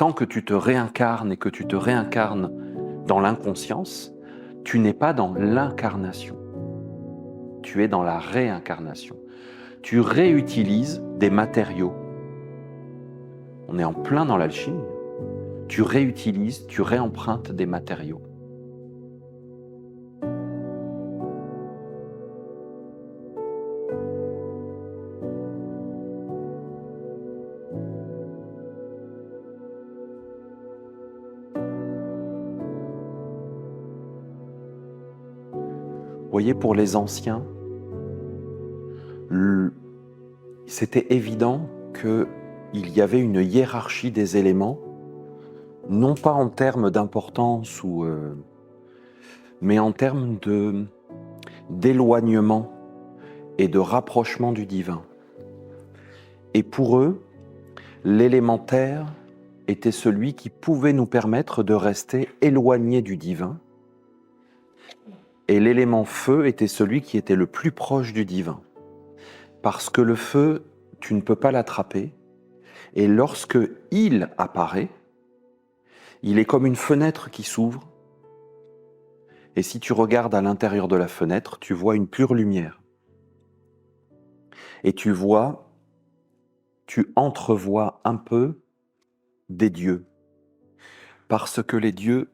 tant que tu te réincarnes et que tu te réincarnes dans l'inconscience, tu n'es pas dans l'incarnation. Tu es dans la réincarnation. Tu réutilises des matériaux. On est en plein dans l'alchimie. Tu réutilises, tu réempruntes des matériaux. Vous voyez, pour les anciens, c'était évident qu'il y avait une hiérarchie des éléments, non pas en termes d'importance, mais en termes d'éloignement et de rapprochement du divin. Et pour eux, l'élémentaire était celui qui pouvait nous permettre de rester éloignés du divin, et l'élément feu était celui qui était le plus proche du divin. Parce que le feu, tu ne peux pas l'attraper, et lorsque il apparaît, il est comme une fenêtre qui s'ouvre, et si tu regardes à l'intérieur de la fenêtre, tu vois une pure lumière. Et tu entrevois un peu des dieux, parce que les dieux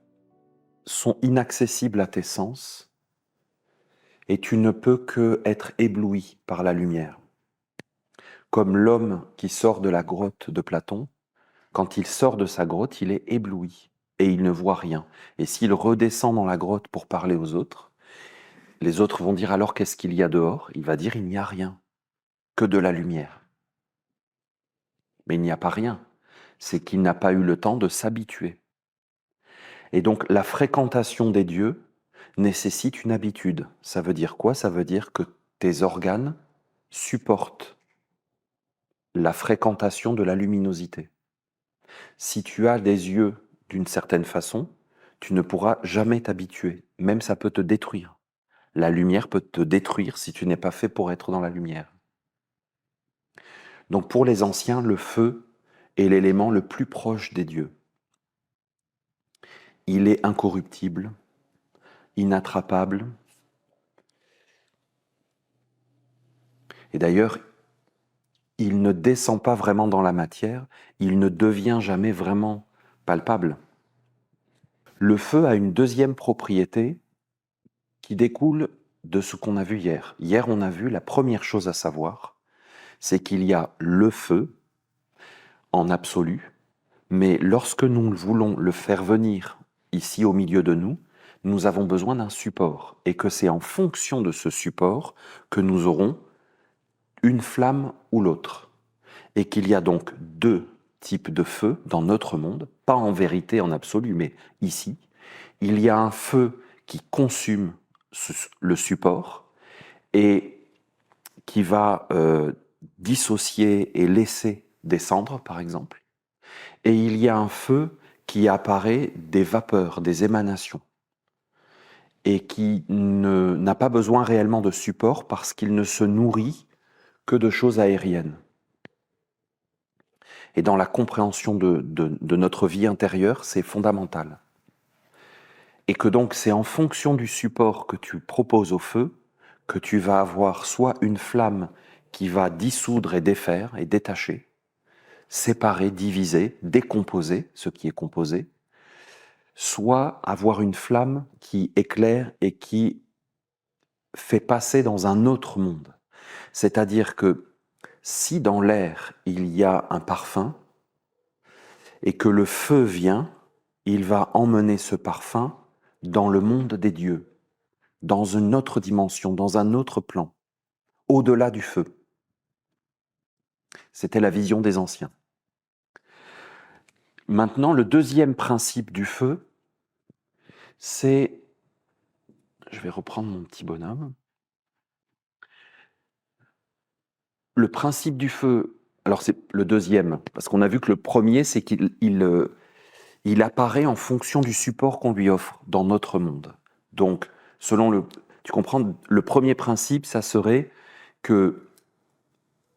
sont inaccessibles à tes sens, et tu ne peux que être ébloui par la lumière. Comme l'homme qui sort de la grotte de Platon, quand il sort de sa grotte, il est ébloui et il ne voit rien. Et s'il redescend dans la grotte pour parler aux autres, les autres vont dire alors qu'est-ce qu'il y a dehors? Il va dire il n'y a rien, que de la lumière. Mais il n'y a pas rien, c'est qu'il n'a pas eu le temps de s'habituer. Et donc la fréquentation des dieux nécessite une habitude. Ça veut dire quoi? Ça veut dire que tes organes supportent la fréquentation de la luminosité. Si tu as des yeux d'une certaine façon, tu ne pourras jamais t'habituer, même ça peut te détruire. La lumière peut te détruire si tu n'es pas fait pour être dans la lumière. Donc pour les anciens, le feu est l'élément le plus proche des dieux. Il est incorruptible, inattrapable. Et d'ailleurs, il ne descend pas vraiment dans la matière, il ne devient jamais vraiment palpable. Le feu a une deuxième propriété qui découle de ce qu'on a vu hier. Hier, on a vu la première chose à savoir, c'est qu'il y a le feu en absolu, mais lorsque nous voulons le faire venir ici au milieu de nous, nous avons besoin d'un support, et que c'est en fonction de ce support que nous aurons une flamme ou l'autre. Et qu'il y a donc deux types de feu dans notre monde, pas en vérité en absolu, mais ici. Il y a un feu qui consume le support et qui va dissocier et laisser descendre, par exemple. Et il y a un feu qui apparaît des vapeurs, des émanations, et qui n'a pas besoin réellement de support parce qu'il ne se nourrit que de choses aériennes. Et dans la compréhension de notre vie intérieure, c'est fondamental. Et que donc c'est en fonction du support que tu proposes au feu que tu vas avoir soit une flamme qui va dissoudre et défaire et détacher, séparer, diviser, décomposer ce qui est composé, soit avoir une flamme qui éclaire et qui fait passer dans un autre monde. C'est-à-dire que si dans l'air il y a un parfum et que le feu vient, il va emmener ce parfum dans le monde des dieux, dans une autre dimension, dans un autre plan, au-delà du feu. C'était la vision des anciens. Maintenant, le deuxième principe du feu, c'est... Je vais reprendre mon petit bonhomme. Le principe du feu, alors c'est le deuxième, parce qu'on a vu que le premier, c'est qu'il apparaît en fonction du support qu'on lui offre dans notre monde. Donc, tu comprends, le premier principe, ça serait que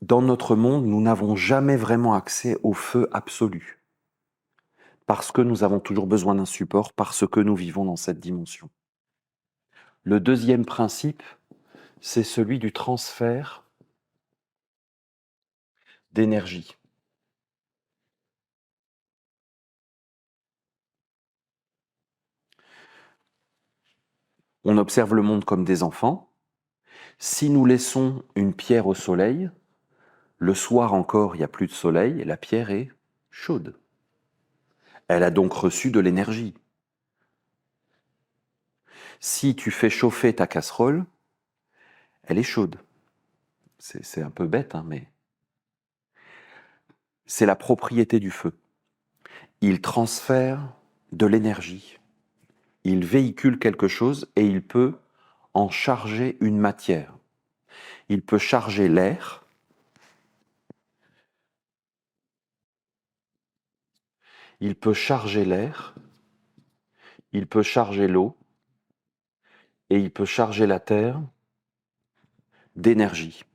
dans notre monde, nous n'avons jamais vraiment accès au feu absolu. parce que nous avons toujours besoin d'un support, parce que nous vivons dans cette dimension. Le deuxième principe, c'est celui du transfert d'énergie. On observe le monde comme des enfants. Si nous laissons une pierre au soleil, le soir encore, il n'y a plus de soleil et la pierre est chaude. Elle a donc reçu de l'énergie. Si tu fais chauffer ta casserole, elle est chaude. C'est un peu bête, hein, mais c'est la propriété du feu. Il transfère de l'énergie. Il véhicule quelque chose et il peut en charger une matière. Il peut charger l'air, il peut charger l'air, il peut charger l'eau et il peut charger la terre d'énergie.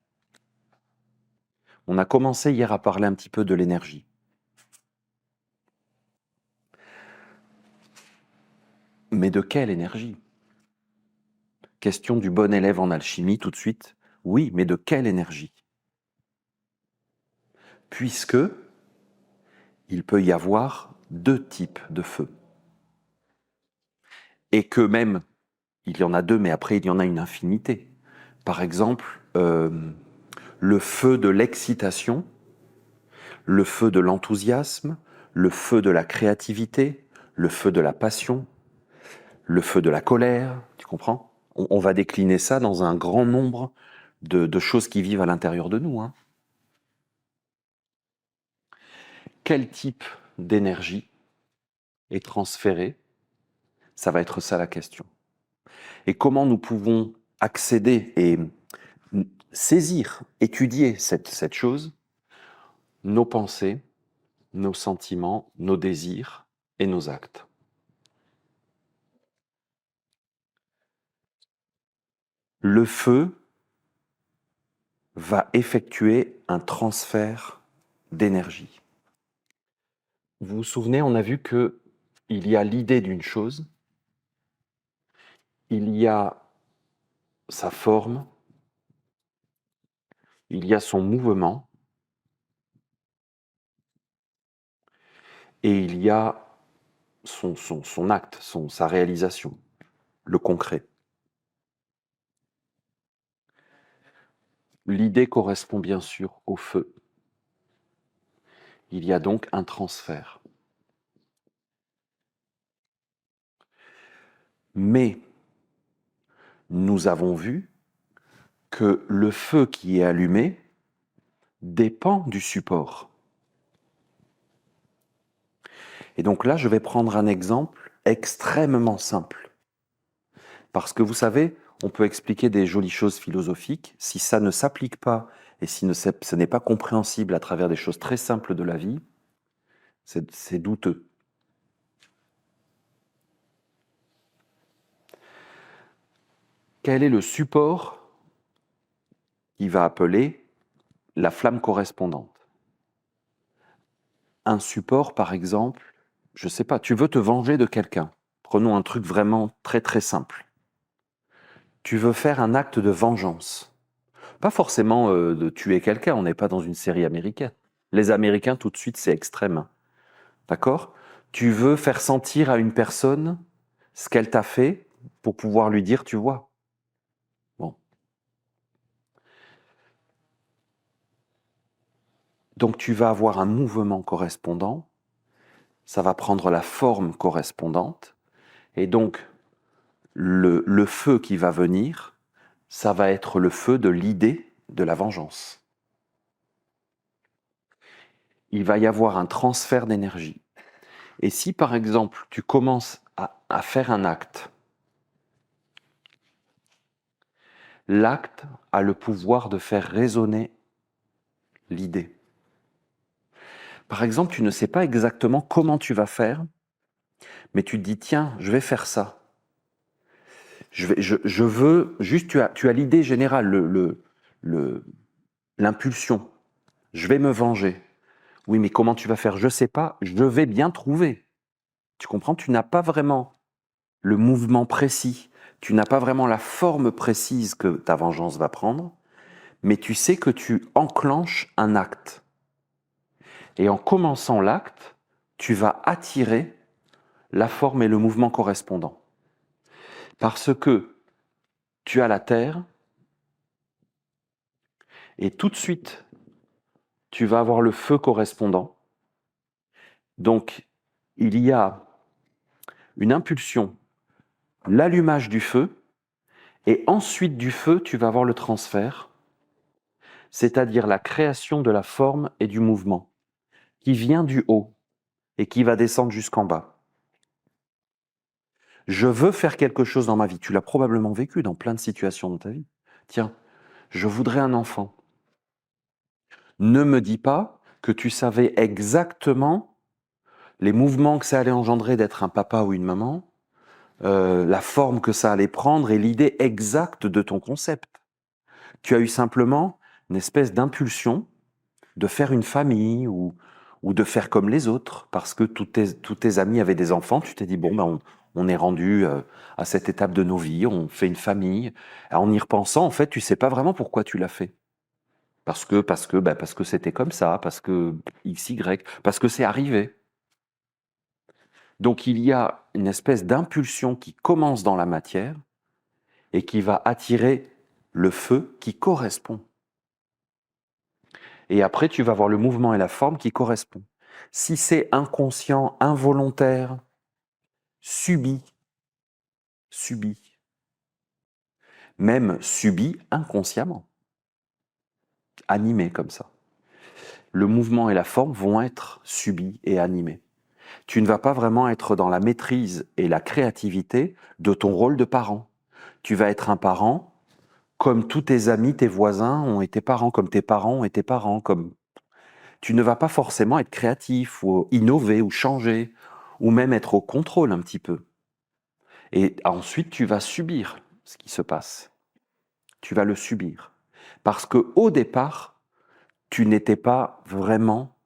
On a commencé hier à parler un petit peu de l'énergie. Mais de quelle énergie? Question du bon élève en alchimie tout de suite. Oui, mais de quelle énergie? Puisque il peut y avoir deux types de feu. Et que même, il y en a deux, mais après il y en a une infinité. Par exemple, le feu de l'excitation, le feu de l'enthousiasme, le feu de la créativité, le feu de la passion, le feu de la colère, tu comprends? On va décliner ça dans un grand nombre de choses qui vivent à l'intérieur de nous. Hein. Quel type d'énergie est transféré? Ça va être ça la question. Et comment nous pouvons accéder et saisir, étudier cette chose? Nos pensées, nos sentiments, nos désirs et nos actes. Le feu va effectuer un transfert d'énergie. Vous vous souvenez, on a vu que il y a l'idée d'une chose, il y a sa forme, il y a son mouvement, et il y a son acte, sa réalisation, le concret. L'idée correspond bien sûr au feu. Il y a donc un transfert. Mais nous avons vu que le feu qui est allumé dépend du support. Et donc là, je vais prendre un exemple extrêmement simple. Parce que vous savez, on peut expliquer des jolies choses philosophiques, si ça ne s'applique pas et si ce n'est pas compréhensible à travers des choses très simples de la vie, c'est douteux. Quel est le support qui va appeler la flamme correspondante? Un support, par exemple, je ne sais pas, tu veux te venger de quelqu'un. Prenons un truc vraiment très très simple. Tu veux faire un acte de vengeance. Pas forcément de tuer quelqu'un, on n'est pas dans une série américaine. Les Américains, tout de suite, c'est extrême. D'accord? Tu veux faire sentir à une personne ce qu'elle t'a fait pour pouvoir lui dire, tu vois. Bon. Donc tu vas avoir un mouvement correspondant, ça va prendre la forme correspondante, et donc le feu qui va venir, ça va être le feu de l'idée de la vengeance. Il va y avoir un transfert d'énergie. Et si par exemple tu commences à faire un acte, l'acte a le pouvoir de faire résonner l'idée. Par exemple, tu ne sais pas exactement comment tu vas faire, mais tu te dis, tiens, je vais faire ça. Je veux, juste tu as l'idée générale, l'impulsion. Je vais me venger. Oui, mais comment tu vas faire? Je ne sais pas, je vais bien trouver. Tu comprends? Tu n'as pas vraiment le mouvement précis, tu n'as pas vraiment la forme précise que ta vengeance va prendre, mais tu sais que tu enclenches un acte. Et en commençant l'acte, tu vas attirer la forme et le mouvement correspondant. Parce que tu as la terre, et tout de suite, tu vas avoir le feu correspondant. Donc, il y a une impulsion, l'allumage du feu, et ensuite du feu, tu vas avoir le transfert, c'est-à-dire la création de la forme et du mouvement, qui vient du haut et qui va descendre jusqu'en bas. Je veux faire quelque chose dans ma vie. Tu l'as probablement vécu dans plein de situations de ta vie. Tiens, je voudrais un enfant. Ne me dis pas que tu savais exactement les mouvements que ça allait engendrer d'être un papa ou une maman, la forme que ça allait prendre et l'idée exacte de ton concept. Tu as eu simplement une espèce d'impulsion de faire une famille ou de faire comme les autres, parce que tous tes amis avaient des enfants, tu t'es dit, bon, ben, on est rendu à cette étape de nos vies, on fait une famille. En y repensant, en fait, tu sais pas vraiment pourquoi tu l'as fait. Parce que c'était comme ça, parce que X, Y, parce que c'est arrivé. Donc il y a une espèce d'impulsion qui commence dans la matière et qui va attirer le feu qui correspond. Et après, tu vas voir le mouvement et la forme qui correspondent. Si c'est inconscient, involontaire, subi, même subi inconsciemment, animé comme ça, le mouvement et la forme vont être subis et animés. Tu ne vas pas vraiment être dans la maîtrise et la créativité de ton rôle de parent. Tu vas être un parent comme tous tes amis, tes voisins ont été parents, comme tes parents ont été parents, comme... Tu ne vas pas forcément être créatif ou innover ou changer, ou même être au contrôle un petit peu. Et ensuite, tu vas subir ce qui se passe. Tu vas le subir. Parce qu'au départ, tu n'étais pas vraiment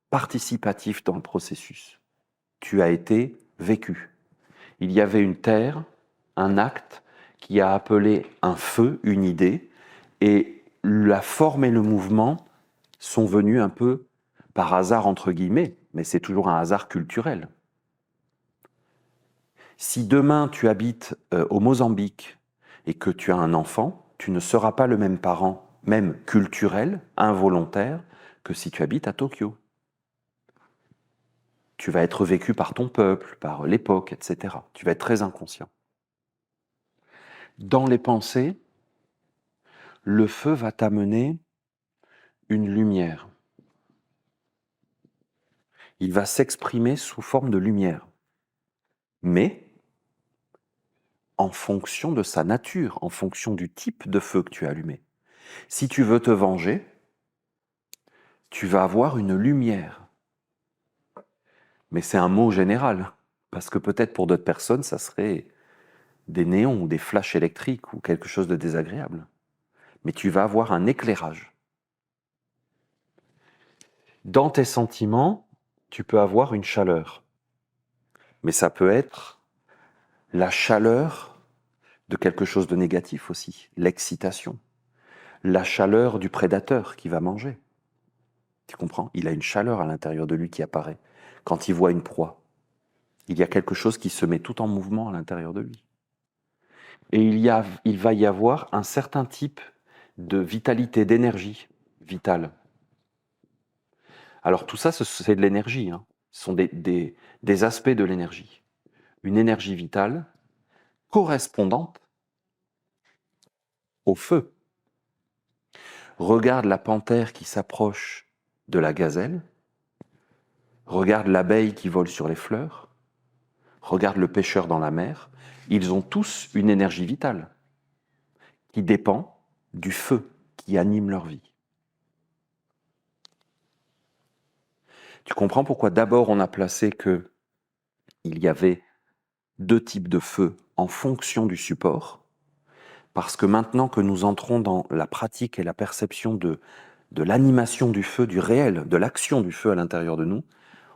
participatif dans le processus. Tu as été vécu. Il y avait une terre, un acte qui a appelé un feu, une idée, et la forme et le mouvement sont venus un peu par hasard entre guillemets, mais c'est toujours un hasard culturel. Si demain tu habites au Mozambique et que tu as un enfant, tu ne seras pas le même parent, même culturel, involontaire, que si tu habites à Tokyo. Tu vas être vécu par ton peuple, par l'époque, etc. Tu vas être très inconscient. Dans les pensées, le feu va t'amener une lumière. Il va s'exprimer sous forme de lumière. Mais en fonction de sa nature, en fonction du type de feu que tu as allumé. Si tu veux te venger, tu vas avoir une lumière. Mais c'est un mot général, parce que peut-être pour d'autres personnes, ça serait des néons ou des flashs électriques ou quelque chose de désagréable. Mais tu vas avoir un éclairage. Dans tes sentiments, tu peux avoir une chaleur. Mais ça peut être la chaleur de quelque chose de négatif aussi, l'excitation. La chaleur du prédateur qui va manger. Tu comprends? Il a une chaleur à l'intérieur de lui qui apparaît quand il voit une proie. Il y a quelque chose qui se met tout en mouvement à l'intérieur de lui. Et il va y avoir un certain type de vitalité, d'énergie vitale. Alors tout ça, c'est de l'énergie. Hein. Ce sont des aspects de l'énergie. Une énergie vitale correspondante au feu. Regarde la panthère qui s'approche de la gazelle. Regarde l'abeille qui vole sur les fleurs. Regarde le pêcheur dans la mer. Ils ont tous une énergie vitale qui dépend du feu qui anime leur vie. Tu comprends pourquoi d'abord on a placé qu'il y avait deux types de feu en fonction du support, parce que maintenant que nous entrons dans la pratique et la perception de l'animation du feu, du réel, de l'action du feu à l'intérieur de nous,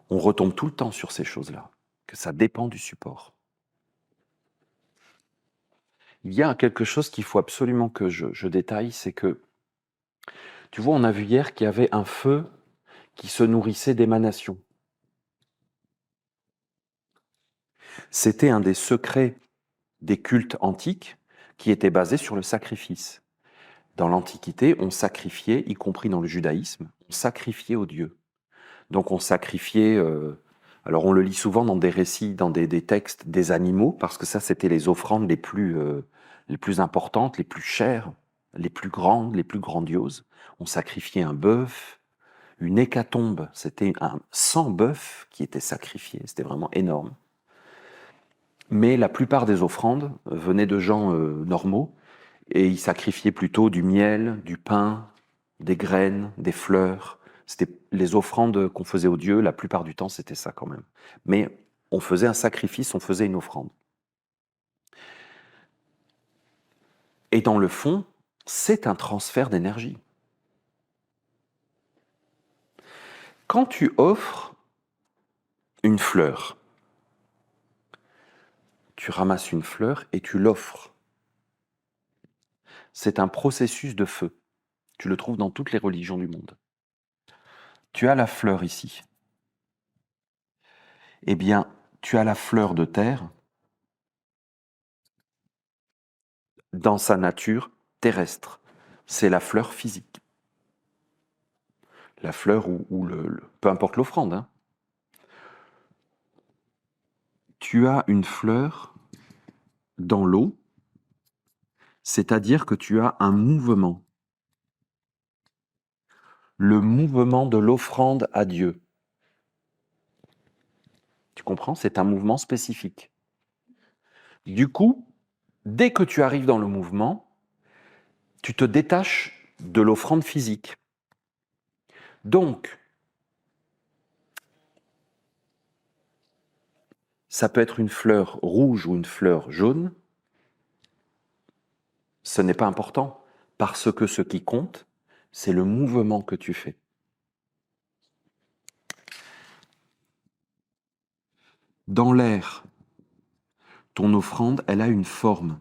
on retombe tout le temps sur ces choses-là. que ça dépend du support. Il y a quelque chose qu'il faut absolument que je détaille, c'est que, tu vois, on a vu hier qu'il y avait un feu qui se nourrissait d'émanations. C'était un des secrets des cultes antiques qui était basé sur le sacrifice. Dans l'Antiquité, on sacrifiait, y compris dans le judaïsme, on sacrifiait aux dieux. Donc on sacrifiait, alors on le lit souvent dans des récits, dans des textes, des animaux, parce que ça c'était les offrandes les plus importantes, les plus chères, les plus grandes, les plus grandioses. On sacrifiait un bœuf, une hécatombe, c'était 100 bœufs qui étaient sacrifiés, c'était vraiment énorme. Mais la plupart des offrandes venaient de gens normaux, et ils sacrifiaient plutôt du miel, du pain, des graines, des fleurs. C'était les offrandes qu'on faisait aux dieux, la plupart du temps c'était ça quand même. Mais on faisait un sacrifice, on faisait une offrande. Et dans le fond, c'est un transfert d'énergie. Quand tu offres une fleur, tu ramasses une fleur et tu l'offres. C'est un processus de feu. Tu le trouves dans toutes les religions du monde. Tu as la fleur ici. Eh bien, tu as la fleur de terre dans sa nature terrestre. C'est la fleur physique. La fleur ou peu importe l'offrande. Hein. Tu as une fleur dans l'eau, c'est-à-dire que tu as un mouvement. Le mouvement de l'offrande à Dieu. Tu comprends? C'est un mouvement spécifique. Du coup, dès que tu arrives dans le mouvement, tu te détaches de l'offrande physique. Donc, ça peut être une fleur rouge ou une fleur jaune, ce n'est pas important, parce que ce qui compte, c'est le mouvement que tu fais. Dans l'air, ton offrande, elle a une forme.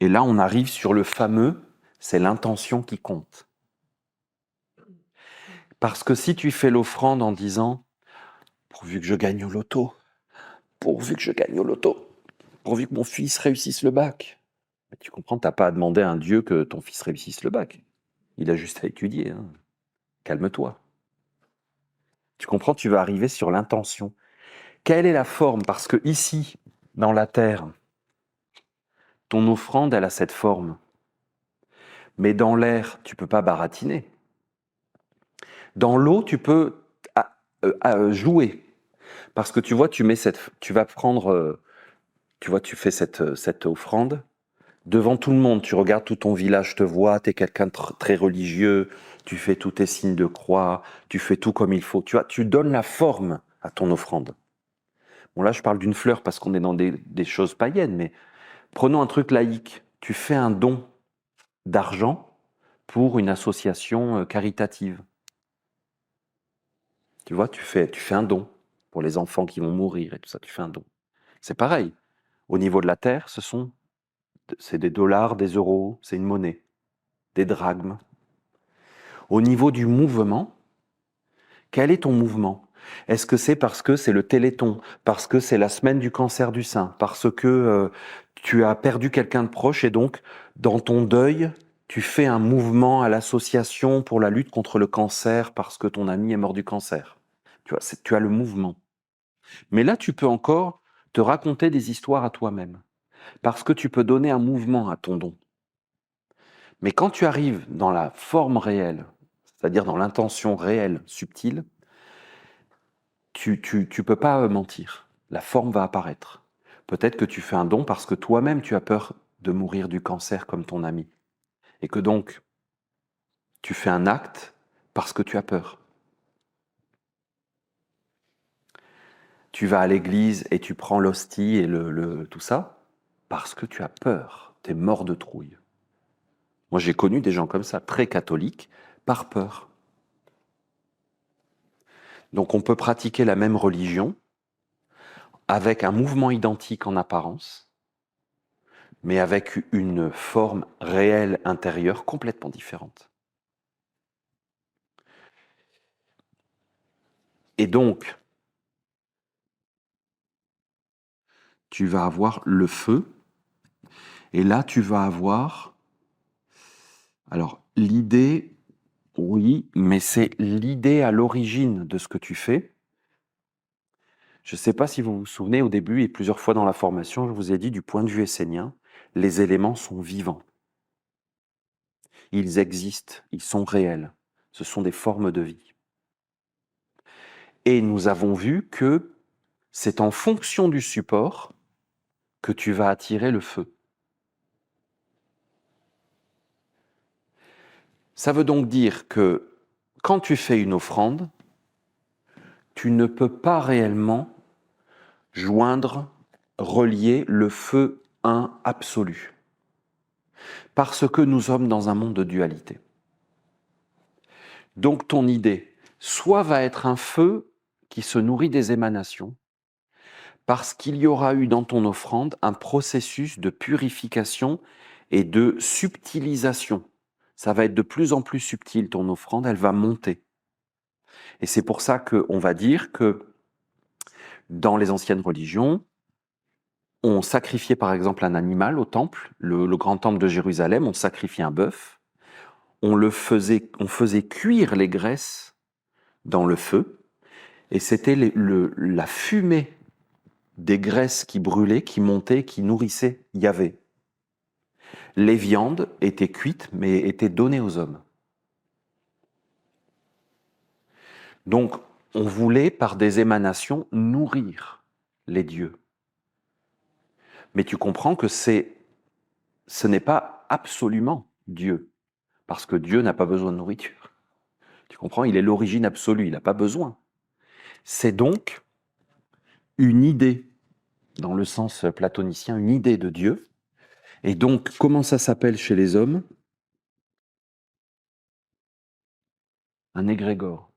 Et là, on arrive sur le fameux, c'est l'intention qui compte. Parce que si tu fais l'offrande en disant « pourvu que je gagne au loto, pourvu que je gagne au loto, pourvu que mon fils réussisse le bac », tu comprends, tu n'as pas à demander à un Dieu que ton fils réussisse le bac. Il a juste à étudier. Hein. Calme-toi. Tu comprends, tu vas arriver sur l'intention. Quelle est la forme? Parce que ici, dans la terre, ton offrande, elle a cette forme. Mais dans l'air, tu ne peux pas baratiner. Dans l'eau, tu peux jouer. Parce que tu vois, tu vas prendre, tu vois, tu fais cette offrande devant tout le monde. Tu regardes tout ton village te voit, tu es quelqu'un de très religieux, tu fais tous tes signes de croix, tu fais tout comme il faut. Tu vois, tu donnes la forme à ton offrande. Bon, là, je parle d'une fleur parce qu'on est dans des choses païennes, mais prenons un truc laïque. Tu fais un don d'argent pour une association caritative. Tu vois, tu fais un don pour les enfants qui vont mourir et tout ça, tu fais un don. C'est pareil. Au niveau de la terre, c'est des dollars, des euros, c'est une monnaie, des drachmes. Au niveau du mouvement, quel est ton mouvement? Est-ce que c'est parce que c'est le Téléthon, parce que c'est la semaine du cancer du sein, parce que tu as perdu quelqu'un de proche et donc, dans ton deuil, tu fais un mouvement à l'association pour la lutte contre le cancer parce que ton ami est mort du cancer? Tu vois, tu as le mouvement. Mais là, tu peux encore te raconter des histoires à toi-même, parce que tu peux donner un mouvement à ton don. Mais quand tu arrives dans la forme réelle, c'est-à-dire dans l'intention réelle, subtile, tu peux pas mentir. La forme va apparaître. Peut-être que tu fais un don parce que toi-même, tu as peur de mourir du cancer comme ton ami. Et que donc, tu fais un acte parce que tu as peur. Tu vas à l'église et tu prends l'hostie et tout ça parce que tu as peur. Tu es mort de trouille. Moi, j'ai connu des gens comme ça, très catholiques, par peur. Donc, on peut pratiquer la même religion, avec un mouvement identique en apparence, mais avec une forme réelle intérieure complètement différente. Et donc, tu vas avoir le feu, et là, tu vas avoir... Alors, l'idée, oui, mais c'est l'idée à l'origine de ce que tu fais. Je ne sais pas si vous vous souvenez, au début et plusieurs fois dans la formation, je vous ai dit, du point de vue essénien, les éléments sont vivants. Ils existent, ils sont réels. Ce sont des formes de vie. Et nous avons vu que c'est en fonction du support que tu vas attirer le feu. Ça veut donc dire que quand tu fais une offrande, tu ne peux pas réellement joindre, relier le feu un absolu. Parce que nous sommes dans un monde de dualité. Donc ton idée, soit va être un feu qui se nourrit des émanations, parce qu'il y aura eu dans ton offrande un processus de purification et de subtilisation. Ça va être de plus en plus subtil, ton offrande, elle va monter. Et c'est pour ça qu'on va dire que dans les anciennes religions, on sacrifiait par exemple un animal au temple, le grand temple de Jérusalem, on sacrifiait un bœuf, on faisait cuire les graisses dans le feu, et c'était la fumée des graisses qui brûlaient, qui montaient, qui nourrissaient Yahvé. Les viandes étaient cuites, mais étaient données aux hommes. Donc, on voulait, par des émanations, nourrir les dieux. Mais tu comprends que ce n'est pas absolument Dieu, parce que Dieu n'a pas besoin de nourriture. Tu comprends? Il est l'origine absolue, il n'a pas besoin. C'est donc une idée, dans le sens platonicien, une idée de Dieu. Et donc, comment ça s'appelle chez les hommes? Un égrégore.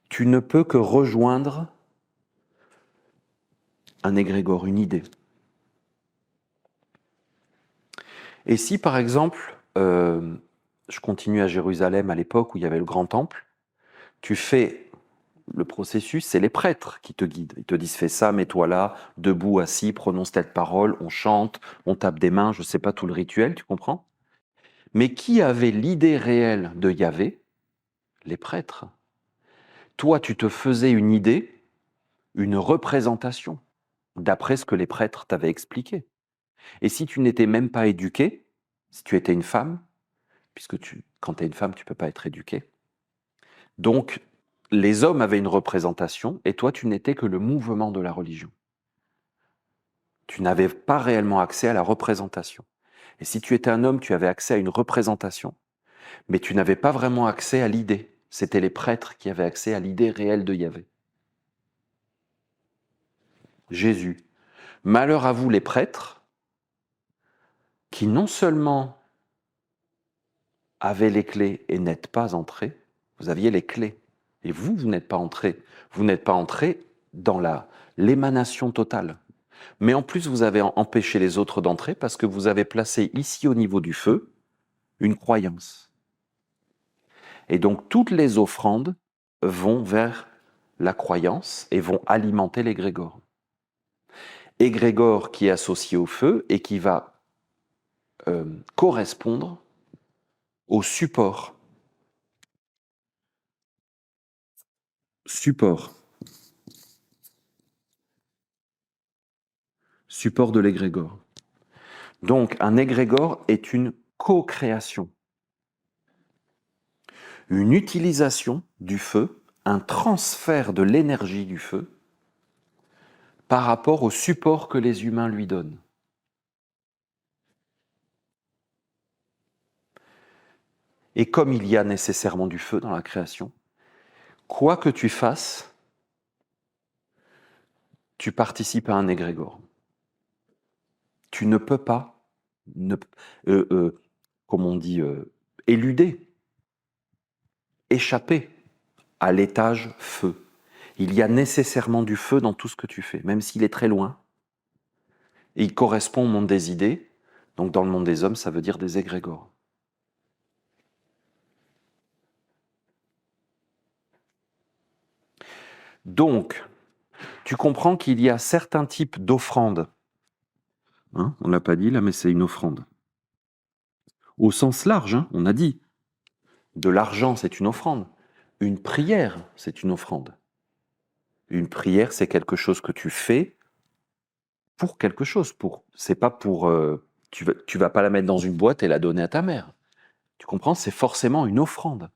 Tu ne peux que rejoindre un égrégore, une idée. Et si, par exemple, je continue à Jérusalem à l'époque où il y avait le grand temple, tu fais le processus, c'est les prêtres qui te guident. Ils te disent, fais ça, mets-toi là, debout, assis, prononce telle parole, on chante, on tape des mains, je ne sais pas tout le rituel, tu comprends? Mais qui avait l'idée réelle de Yahvé? Les prêtres. Toi, tu te faisais une idée, une représentation, d'après ce que les prêtres t'avaient expliqué. Et si tu n'étais même pas éduqué, si tu étais une femme, puisque quand tu es une femme, tu ne peux pas être éduqué. Donc, les hommes avaient une représentation, et toi, tu n'étais que le mouvement de la religion. Tu n'avais pas réellement accès à la représentation. Et si tu étais un homme, tu avais accès à une représentation, mais tu n'avais pas vraiment accès à l'idée. C'était les prêtres qui avaient accès à l'idée réelle de Yahvé. Jésus. Malheur à vous les prêtres, qui non seulement avaient les clés et n'êtes pas entrés, vous aviez les clés, et vous n'êtes pas entrés. Vous n'êtes pas entrés dans l'émanation totale. Mais en plus, vous avez empêché les autres d'entrer parce que vous avez placé ici au niveau du feu une croyance. Et donc, toutes les offrandes vont vers la croyance et vont alimenter l'égrégore. Égrégore qui est associé au feu et qui va correspondre au support. Support de l'égrégore. Donc, un égrégore est une co-création, une utilisation du feu, un transfert de l'énergie du feu par rapport au support que les humains lui donnent. Et comme il y a nécessairement du feu dans la création, quoi que tu fasses, tu participes à un égrégore. Tu ne peux pas, comme on dit, éluder, échapper à l'étage feu. Il y a nécessairement du feu dans tout ce que tu fais, même s'il est très loin. Et il correspond au monde des idées. Donc dans le monde des hommes, ça veut dire des égrégores. Donc, tu comprends qu'il y a certains types d'offrandes. Hein, on ne l'a pas dit là, mais c'est une offrande. Au sens large, hein, on a dit. De l'argent, c'est une offrande. Une prière, c'est une offrande. Une prière, c'est quelque chose que tu fais pour quelque chose. C'est pas pour... tu vas pas la mettre dans une boîte et la donner à ta mère. Tu comprends? C'est forcément une offrande.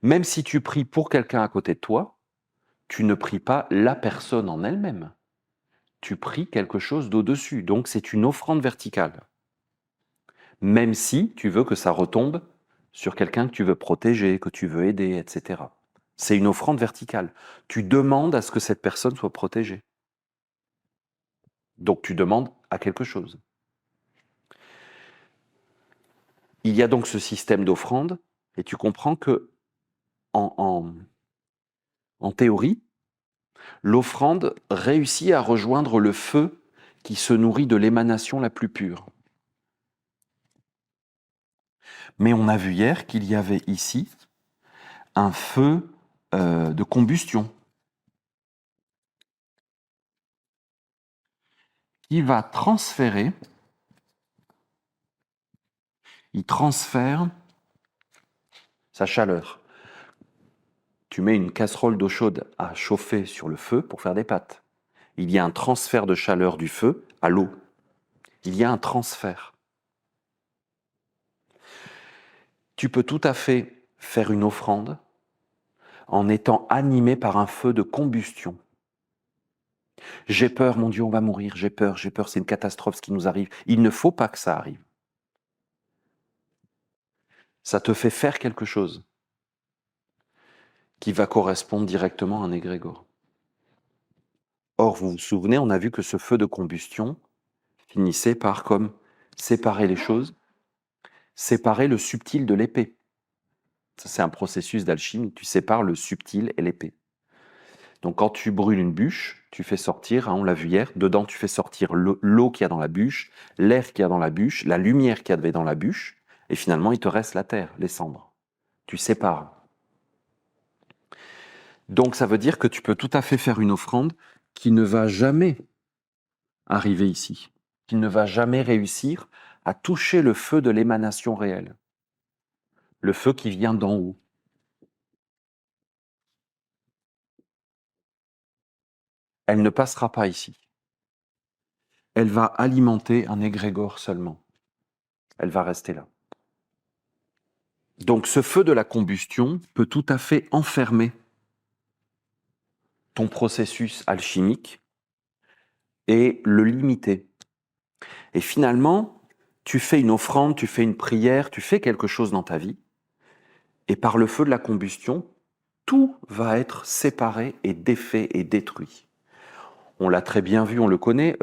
Même si tu pries pour quelqu'un à côté de toi, tu ne pries pas la personne en elle-même. Tu pries quelque chose d'au-dessus. Donc c'est une offrande verticale. Même si tu veux que ça retombe sur quelqu'un que tu veux protéger, que tu veux aider, etc. C'est une offrande verticale. Tu demandes à ce que cette personne soit protégée. Donc tu demandes à quelque chose. Il y a donc ce système d'offrande, et tu comprends que, en théorie, l'offrande réussit à rejoindre le feu qui se nourrit de l'émanation la plus pure. Mais on a vu hier qu'il y avait ici un feu de combustion qui va transférer, il transfère sa chaleur. Tu mets une casserole d'eau chaude à chauffer sur le feu pour faire des pâtes. Il y a un transfert de chaleur du feu à l'eau. Il y a un transfert. Tu peux tout à fait faire une offrande en étant animé par un feu de combustion. J'ai peur, mon Dieu, on va mourir, j'ai peur, c'est une catastrophe ce qui nous arrive. Il ne faut pas que ça arrive. Ça te fait faire quelque chose qui va correspondre directement à un égrégore. Or, vous vous souvenez, on a vu que ce feu de combustion finissait par comme séparer les choses, séparer le subtil de l'épais. Ça, c'est un processus d'alchimie, tu sépares le subtil et l'épais. Donc quand tu brûles une bûche, tu fais sortir, hein, on l'a vu hier, dedans tu fais sortir l'eau qu'il y a dans la bûche, l'air qu'il y a dans la bûche, la lumière qu'il y avait dans la bûche, et finalement il te reste la terre, les cendres. Tu sépares. Donc ça veut dire que tu peux tout à fait faire une offrande qui ne va jamais arriver ici, qui ne va jamais réussir à toucher le feu de l'émanation réelle, le feu qui vient d'en haut. Elle ne passera pas ici. Elle va alimenter un égrégore seulement. Elle va rester là. Donc ce feu de la combustion peut tout à fait enfermer ton processus alchimique et le limiter. Et finalement, tu fais une offrande, tu fais une prière, tu fais quelque chose dans ta vie, et par le feu de la combustion, tout va être séparé et défait et détruit. On l'a très bien vu, on le connaît,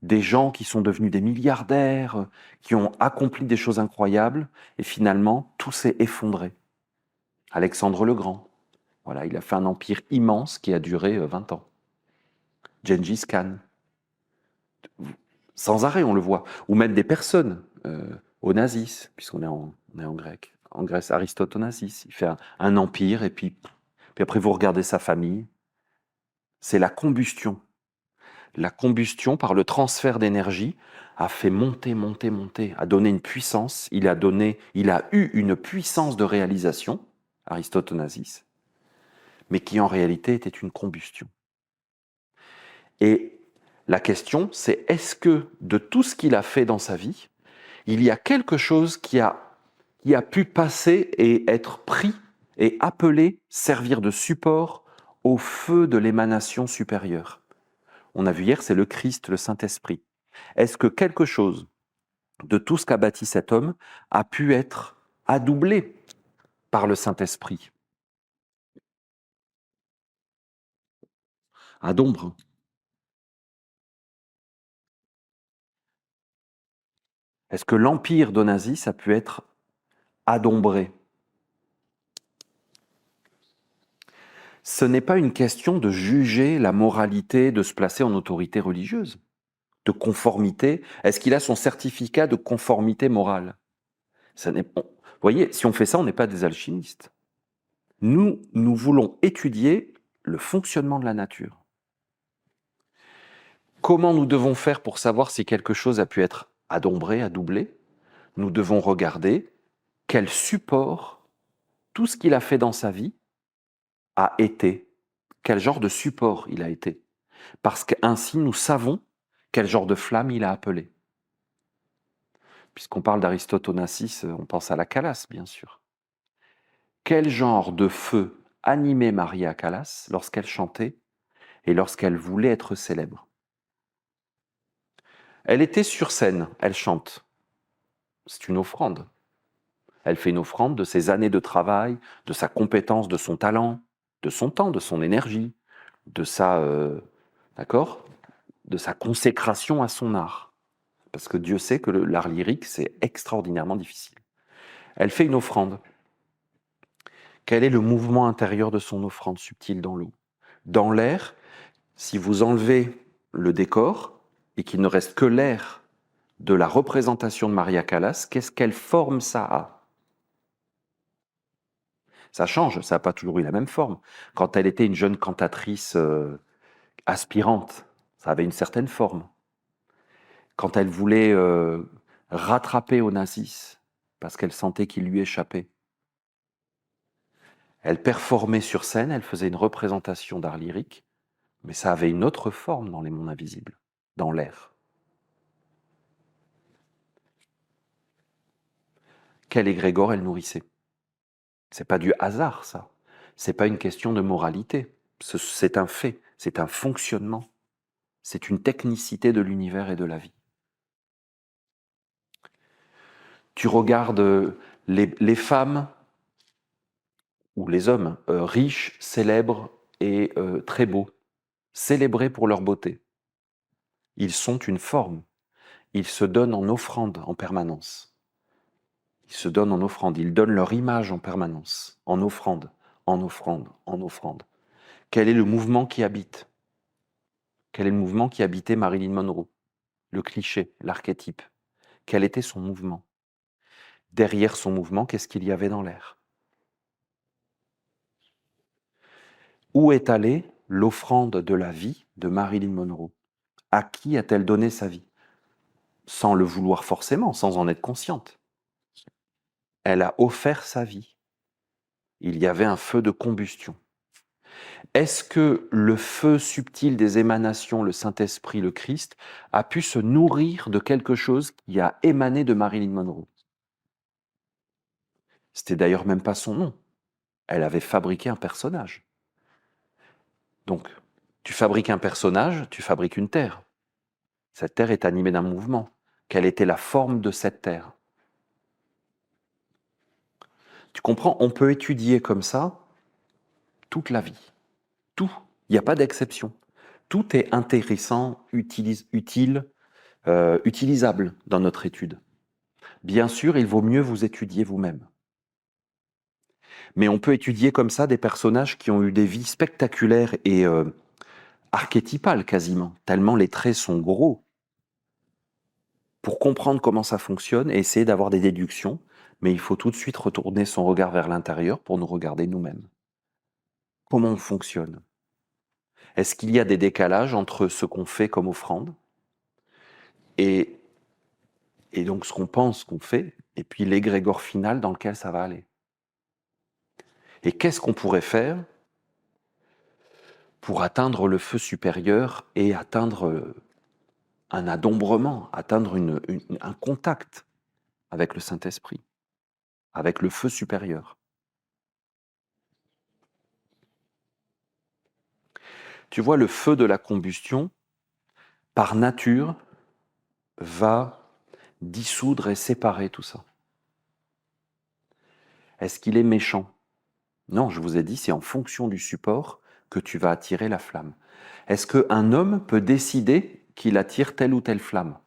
des gens qui sont devenus des milliardaires, qui ont accompli des choses incroyables, et finalement, tout s'est effondré. Alexandre le Grand, voilà, il a fait un empire immense qui a duré 20 ans. Gengis Khan, sans arrêt, on le voit. Ou même des personnes, Onassis, puisqu'on est en grec. En Grèce, Aristote Onassis, il fait un empire, et puis après vous regardez sa famille. C'est la combustion. La combustion, par le transfert d'énergie, a fait monter, a donné une puissance. Il a eu une puissance de réalisation, Aristote Onassis, mais qui en réalité était une combustion. Et la question, c'est est-ce que de tout ce qu'il a fait dans sa vie, il y a quelque chose qui a pu passer et être pris et appelé, servir de support au feu de l'émanation supérieure? On a vu hier, c'est le Christ, le Saint-Esprit. Est-ce que quelque chose de tout ce qu'a bâti cet homme a pu être adoublé par le Saint-Esprit? À d'ombre. Est-ce que l'empire d'Onassis a pu être adombré? Ce n'est pas une question de juger la moralité, de se placer en autorité religieuse, de conformité. Est-ce qu'il a son certificat de conformité morale? Vous voyez, si on fait ça, on n'est pas des alchimistes. Nous voulons étudier le fonctionnement de la nature. Comment nous devons faire pour savoir si quelque chose a pu être adombré, adoublé? Nous devons regarder quel support tout ce qu'il a fait dans sa vie a été, quel genre de support il a été. Parce qu'ainsi, nous savons quel genre de flamme il a appelé. Puisqu'on parle d'Aristote Onassis, on pense à la Callas, bien sûr. Quel genre de feu animait Maria Callas lorsqu'elle chantait et lorsqu'elle voulait être célèbre? Elle était sur scène, elle chante. C'est une offrande. Elle fait une offrande de ses années de travail, de sa compétence, de son talent, de son temps, de son énergie, de sa, de sa consécration à son art. Parce que Dieu sait que l'art lyrique, c'est extraordinairement difficile. Elle fait une offrande. Quel est le mouvement intérieur de son offrande subtile dans l'eau? Dans l'air, si vous enlevez le décor et qu'il ne reste que l'air de la représentation de Maria Callas, quelle forme ça a? Ça change, ça n'a pas toujours eu la même forme. Quand elle était une jeune cantatrice aspirante, ça avait une certaine forme. Quand elle voulait rattraper Onassis, parce qu'elle sentait qu'il lui échappait, elle performait sur scène, elle faisait une représentation d'art lyrique, mais ça avait une autre forme dans les mondes invisibles, dans l'air. Quel égrégore elle nourrissait? C'est pas du hasard, ça. C'est pas une question de moralité. C'est un fait, c'est un fonctionnement. C'est une technicité de l'univers et de la vie. Tu regardes les femmes ou les hommes riches, célèbres et très beaux, célébrés pour leur beauté. Ils sont une forme. Ils se donnent en offrande en permanence. Ils se donnent en offrande. Ils donnent leur image en permanence, en offrande, en offrande, en offrande. Quel est le mouvement qui habite? Quel est le mouvement qui habitait Marilyn Monroe? Le cliché, l'archétype. Quel était son mouvement? Derrière son mouvement, qu'est-ce qu'il y avait dans l'air? Où est allée l'offrande de la vie de Marilyn Monroe? À qui a-t-elle donné sa vie? Sans le vouloir forcément, sans en être consciente. Elle a offert sa vie. Il y avait un feu de combustion. Est-ce que le feu subtil des émanations, le Saint-Esprit, le Christ, a pu se nourrir de quelque chose qui a émané de Marilyn Monroe? C'était d'ailleurs même pas son nom. Elle avait fabriqué un personnage. Donc, tu fabriques un personnage, tu fabriques une terre. Cette terre est animée d'un mouvement. Quelle était la forme de cette terre? Tu comprends? On peut étudier comme ça toute la vie. Tout. Il n'y a pas d'exception. Tout est intéressant, utile, utilisable dans notre étude. Bien sûr, il vaut mieux vous étudier vous-même. Mais on peut étudier comme ça des personnages qui ont eu des vies spectaculaires et archétypales quasiment, tellement les traits sont gros, pour comprendre comment ça fonctionne et essayer d'avoir des déductions, mais il faut tout de suite retourner son regard vers l'intérieur pour nous regarder nous-mêmes. Comment on fonctionne? Est-ce qu'il y a des décalages entre ce qu'on fait comme offrande et donc ce qu'on pense qu'on fait, et puis l'égrégore final dans lequel ça va aller? Et qu'est-ce qu'on pourrait faire pour atteindre le feu supérieur et atteindre un adombrement, atteindre un contact avec le Saint-Esprit, avec le feu supérieur? Tu vois, le feu de la combustion, par nature, va dissoudre et séparer tout ça. Est-ce qu'il est méchant? Non, je vous ai dit, c'est en fonction du support que tu vas attirer la flamme. Est-ce qu'un homme peut décider qu'il attire telle ou telle flamme?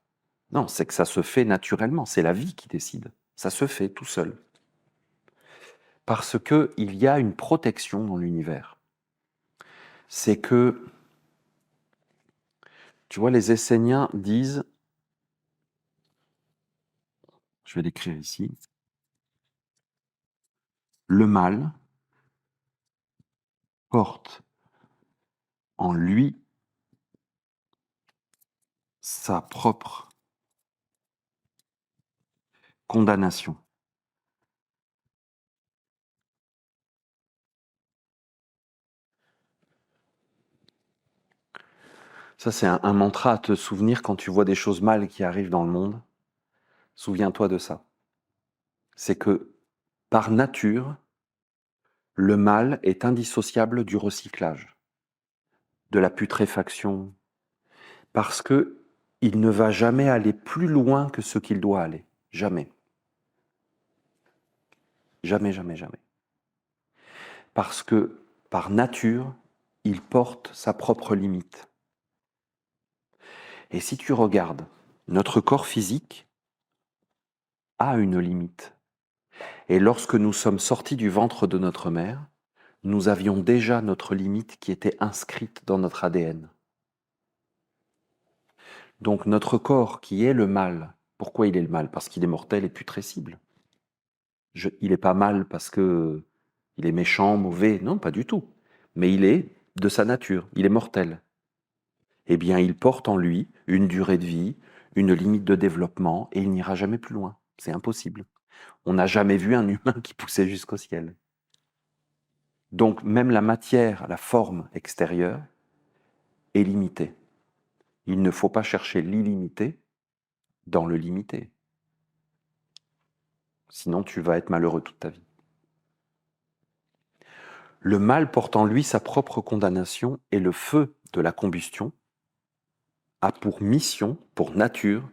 Non, c'est que ça se fait naturellement, c'est la vie qui décide. Ça se fait tout seul. Parce qu'il y a une protection dans l'univers. c'est que, tu vois, les Esséniens disent, je vais l'écrire ici, le mal porte en lui sa propre condamnation. Ça, c'est un mantra à te souvenir quand tu vois des choses mal qui arrivent dans le monde. Souviens-toi de ça. C'est que, par nature, le mal est indissociable du recyclage, de la putréfaction, parce que il ne va jamais aller plus loin que ce qu'il doit aller. Jamais. Jamais, jamais, jamais. Parce que, par nature, il porte sa propre limite. Et si tu regardes, notre corps physique a une limite. Et lorsque nous sommes sortis du ventre de notre mère, nous avions déjà notre limite qui était inscrite dans notre ADN. Donc notre corps qui est le mal, pourquoi il est le mal? Parce qu'il est mortel et putrescible. Il n'est pas mal parce que il est méchant, mauvais, non, pas du tout. Mais il est de sa nature, il est mortel. Eh bien, il porte en lui une durée de vie, une limite de développement, et il n'ira jamais plus loin. C'est impossible. On n'a jamais vu un humain qui poussait jusqu'au ciel. Donc même la matière, la forme extérieure, est limitée. Il ne faut pas chercher l'illimité dans le limité. Sinon, tu vas être malheureux toute ta vie. Le mal porte en lui sa propre condamnation et le feu de la combustion a pour mission, pour nature,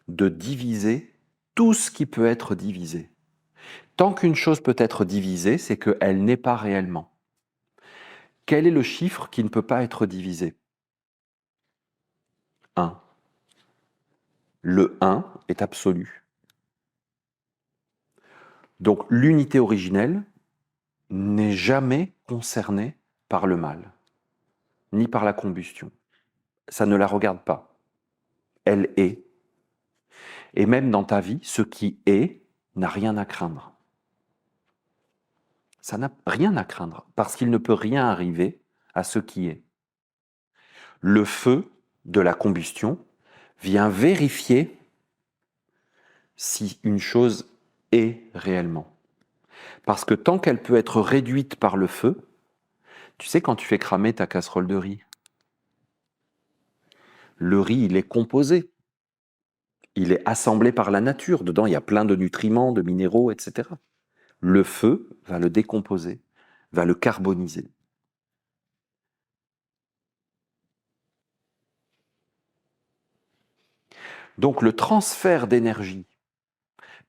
de diviser tout ce qui peut être divisé. Tant qu'une chose peut être divisée, c'est qu'elle n'est pas réellement. Quel est le chiffre qui ne peut pas être divisé? 1. Le 1 est absolu. Donc l'unité originelle n'est jamais concernée par le mal, ni par la combustion. Ça ne la regarde pas. Elle est. Et même dans ta vie, ce qui est n'a rien à craindre. Ça n'a rien à craindre, parce qu'il ne peut rien arriver à ce qui est. Le feu de la combustion vient vérifier si une chose est réellement. Parce que tant qu'elle peut être réduite par le feu, tu sais, quand tu fais cramer ta casserole de riz, le riz, il est composé. Il est assemblé par la nature. Dedans, il y a plein de nutriments, de minéraux, etc. Le feu va le décomposer, va le carboniser. Donc le transfert d'énergie,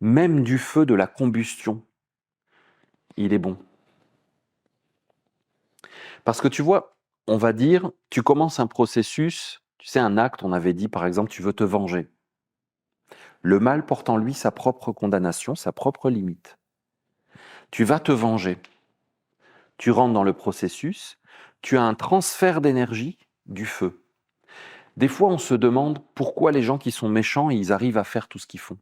même du feu de la combustion, il est bon. Parce que tu vois, on va dire, tu commences un processus, tu sais, un acte, on avait dit par exemple, tu veux te venger. Le mal porte en lui sa propre condamnation, sa propre limite. Tu vas te venger. Tu rentres dans le processus, tu as un transfert d'énergie du feu. Des fois, on se demande pourquoi les gens qui sont méchants, ils arrivent à faire tout ce qu'ils font.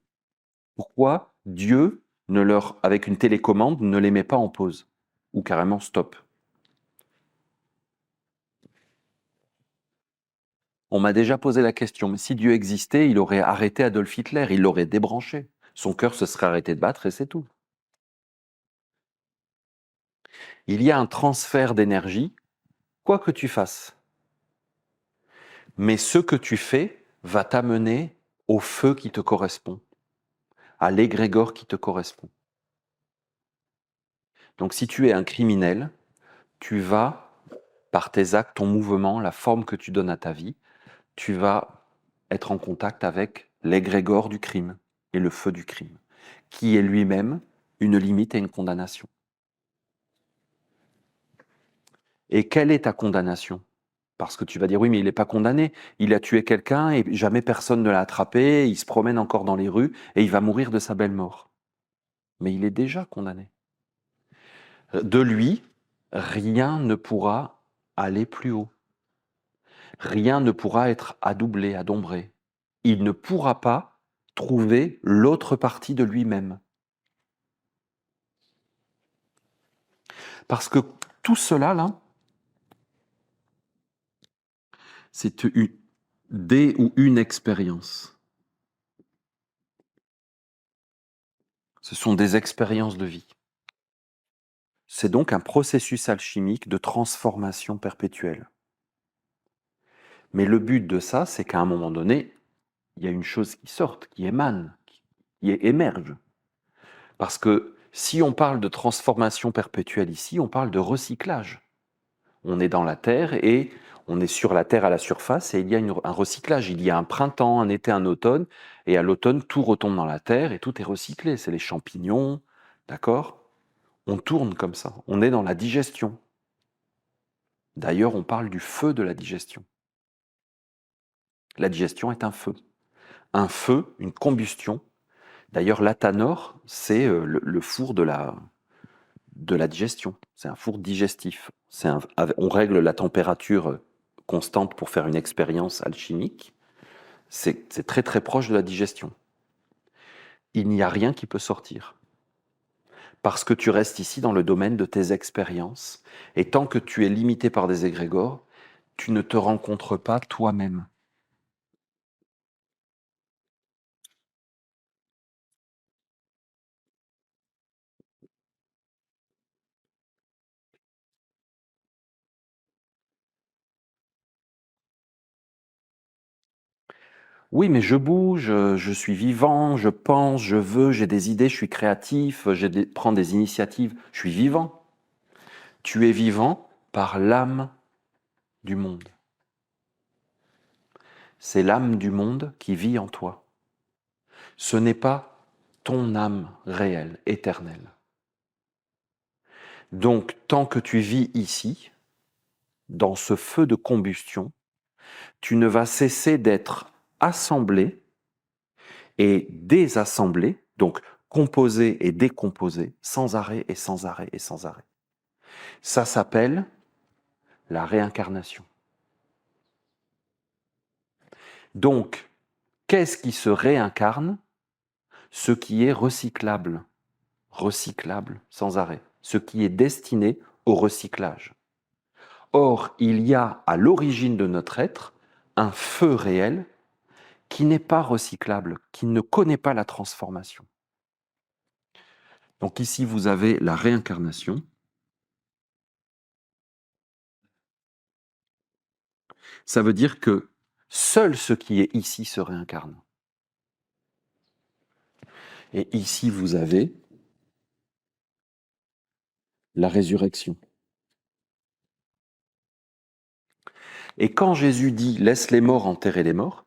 Pourquoi Dieu, avec une télécommande, ne les met pas en pause ou carrément stop. On m'a déjà posé la question, mais si Dieu existait, il aurait arrêté Adolf Hitler, il l'aurait débranché. Son cœur se serait arrêté de battre et c'est tout. Il y a un transfert d'énergie, quoi que tu fasses. Mais ce que tu fais va t'amener au feu qui te correspond, à l'égrégore qui te correspond. Donc si tu es un criminel, tu vas, par tes actes, ton mouvement, la forme que tu donnes à ta vie, tu vas être en contact avec l'égrégore du crime et le feu du crime, qui est lui-même une limite et une condamnation. Et quelle est ta condamnation? Parce que tu vas dire, oui, mais il n'est pas condamné. Il a tué quelqu'un et jamais personne ne l'a attrapé, il se promène encore dans les rues et il va mourir de sa belle mort. Mais il est déjà condamné. De lui, rien ne pourra aller plus haut. Rien ne pourra être adoublé, adombré. Il ne pourra pas trouver l'autre partie de lui-même. Parce que tout cela, là, c'est des ou une expérience. Ce sont des expériences de vie. C'est donc un processus alchimique de transformation perpétuelle. Mais le but de ça, c'est qu'à un moment donné, il y a une chose qui sorte, qui émane, qui émerge. Parce que si on parle de transformation perpétuelle ici, on parle de recyclage. On est dans la Terre et on est sur la Terre à la surface et il y a un recyclage. Il y a un printemps, un été, un automne, et à l'automne, tout retombe dans la Terre et tout est recyclé. C'est les champignons, d'accord? On tourne comme ça. On est dans la digestion. D'ailleurs, on parle du feu de la digestion. La digestion est un feu. Un feu, une combustion. D'ailleurs, l'athanor, c'est le four de la digestion. C'est un four digestif. On règle la température constante pour faire une expérience alchimique. C'est très très proche de la digestion. Il n'y a rien qui peut sortir. Parce que tu restes ici dans le domaine de tes expériences. Et tant que tu es limité par des égrégores, tu ne te rencontres pas toi-même. Oui, mais je bouge, je suis vivant, je pense, je veux, j'ai des idées, je suis créatif, prends des initiatives, je suis vivant. Tu es vivant par l'âme du monde. C'est l'âme du monde qui vit en toi. Ce n'est pas ton âme réelle, éternelle. Donc, tant que tu vis ici, dans ce feu de combustion, tu ne vas cesser d'être assemblé et désassemblé, donc composé et décomposé, sans arrêt et sans arrêt et sans arrêt. Ça s'appelle la réincarnation. Donc, qu'est-ce qui se réincarne? Ce qui est recyclable, sans arrêt, ce qui est destiné au recyclage. Or, il y a à l'origine de notre être un feu réel qui n'est pas recyclable, qui ne connaît pas la transformation. Donc ici, vous avez la réincarnation. Ça veut dire que seul ce qui est ici se réincarne. Et ici, vous avez la résurrection. Et quand Jésus dit « laisse les morts enterrer les morts »,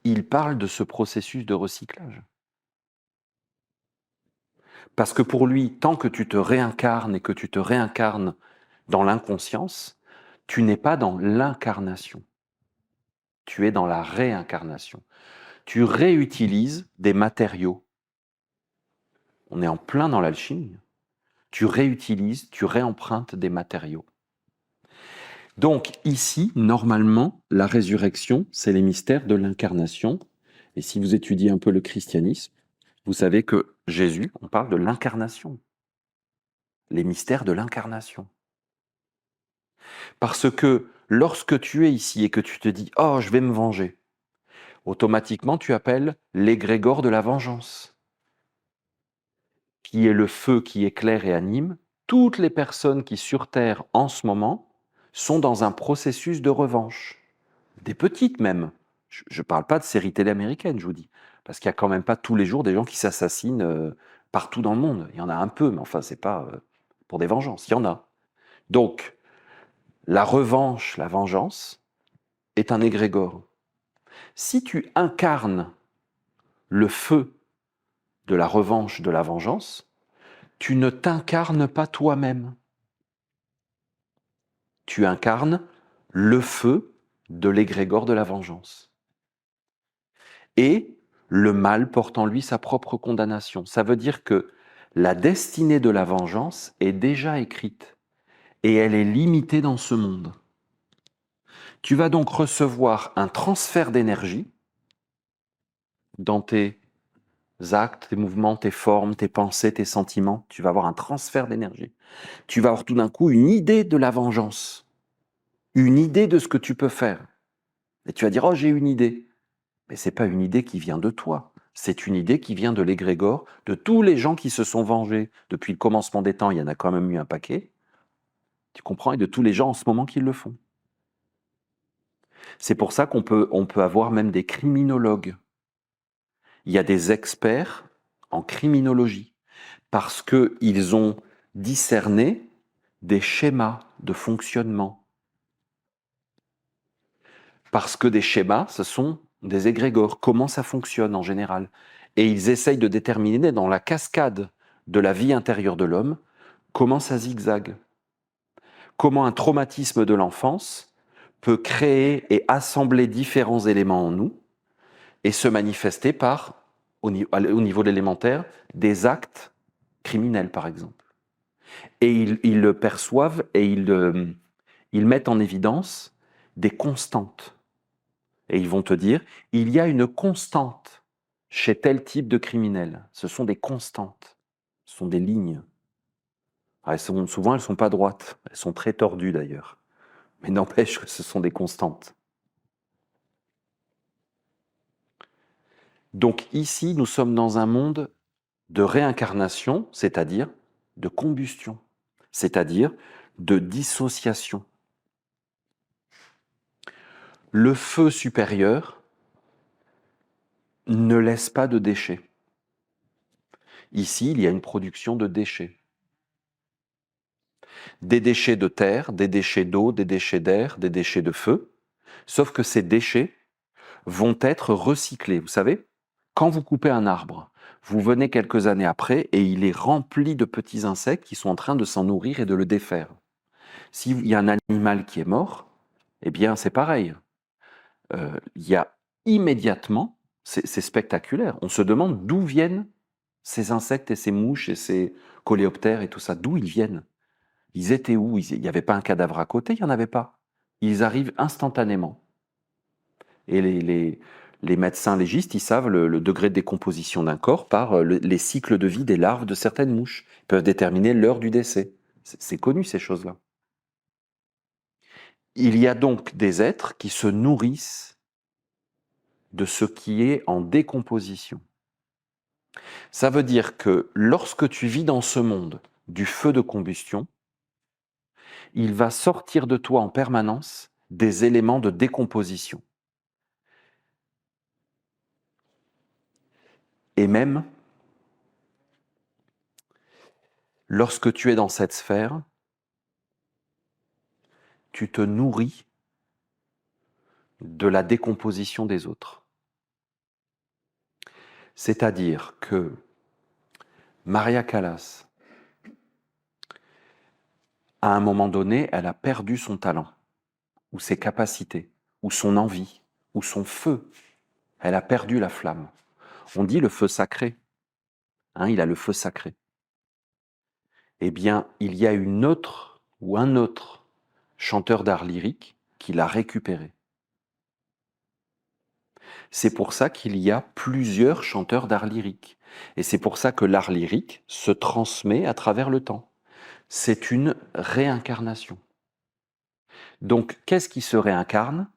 il parle de ce processus de recyclage. Parce que pour lui, tant que tu te réincarnes et que tu te réincarnes dans l'inconscience, tu n'es pas dans l'incarnation. Tu es dans la réincarnation. Tu réutilises des matériaux. On est en plein dans l'alchimie. Tu réutilises, tu réempruntes des matériaux. Donc ici, normalement, la résurrection, c'est les mystères de l'incarnation. Et si vous étudiez un peu le christianisme, vous savez que Jésus, on parle de l'incarnation. Les mystères de l'incarnation. Parce que lorsque tu es ici et que tu te dis « Oh, je vais me venger », automatiquement tu appelles l'égrégore de la vengeance, qui est le feu qui éclaire et anime toutes les personnes qui sur Terre en ce moment sont dans un processus de revanche. Des petites même. Je ne parle pas de séries télé américaines, je vous dis. Parce qu'il n'y a quand même pas tous les jours des gens qui s'assassinent partout dans le monde. Il y en a un peu, mais enfin, c'est pas pour des vengeances. Il y en a. Donc, la revanche, la vengeance, est un égrégore. Si tu incarnes le feu de la revanche, de la vengeance, tu ne t'incarnes pas toi-même. Tu incarnes le feu de l'égrégore de la vengeance. Et le mal porte en lui sa propre condamnation. Ça veut dire que la destinée de la vengeance est déjà écrite et elle est limitée dans ce monde. Tu vas donc recevoir un transfert d'énergie dans tes actes, tes mouvements, tes formes, tes pensées, tes sentiments. Tu vas avoir un transfert d'énergie. Tu vas avoir tout d'un coup une idée de la vengeance, une idée de ce que tu peux faire. Et tu vas dire, oh, j'ai une idée. Mais ce n'est pas une idée qui vient de toi. C'est une idée qui vient de l'égrégore, de tous les gens qui se sont vengés depuis le commencement des temps. Il y en a quand même eu un paquet. Tu comprends? Et de tous les gens en ce moment qui le font. C'est pour ça on peut avoir même des criminologues. Il y a des experts en criminologie parce qu'ils ont discerné des schémas de fonctionnement. Parce que des schémas, ce sont des égrégores. Comment ça fonctionne en général? Et ils essayent de déterminer dans la cascade de la vie intérieure de l'homme comment ça zigzague. Comment un traumatisme de l'enfance peut créer et assembler différents éléments en nous et se manifester par, au niveau de l'élémentaire, des actes criminels, par exemple. Et ils le perçoivent et ils mettent en évidence des constantes. Et ils vont te dire, il y a une constante chez tel type de criminel. Ce sont des constantes, ce sont des lignes. Souvent, elles ne sont pas droites, elles sont très tordues d'ailleurs. Mais n'empêche que ce sont des constantes. Donc ici, nous sommes dans un monde de réincarnation, c'est-à-dire de combustion, c'est-à-dire de dissociation. Le feu supérieur ne laisse pas de déchets. Ici, il y a une production de déchets. Des déchets de terre, des déchets d'eau, des déchets d'air, des déchets de feu. Sauf que ces déchets vont être recyclés. Vous savez, quand vous coupez un arbre, vous venez quelques années après et il est rempli de petits insectes qui sont en train de s'en nourrir et de le défaire. S'il y a un animal qui est mort, eh bien c'est pareil. Il y a immédiatement, c'est spectaculaire, on se demande d'où viennent ces insectes et ces mouches et ces coléoptères et tout ça, d'où ils viennent. Ils étaient où? Il n'y avait pas un cadavre à côté, il n'y en avait pas. Ils arrivent instantanément. Et les médecins légistes, ils savent le degré de décomposition d'un corps par les cycles de vie des larves de certaines mouches. Ils peuvent déterminer l'heure du décès. C'est connu ces choses-là. Il y a donc des êtres qui se nourrissent de ce qui est en décomposition. Ça veut dire que lorsque tu vis dans ce monde du feu de combustion, il va sortir de toi en permanence des éléments de décomposition. Et même, lorsque tu es dans cette sphère, tu te nourris de la décomposition des autres. C'est-à-dire que Maria Callas, à un moment donné, elle a perdu son talent, ou ses capacités, ou son envie, ou son feu. Elle a perdu la flamme. On dit le feu sacré. Il a le feu sacré. Eh bien, il y a une autre ou un autre chanteur d'art lyrique qui l'a récupéré. C'est pour ça qu'il y a plusieurs chanteurs d'art lyrique. Et c'est pour ça que l'art lyrique se transmet à travers le temps. C'est une réincarnation. Donc, qu'est-ce qui se réincarne?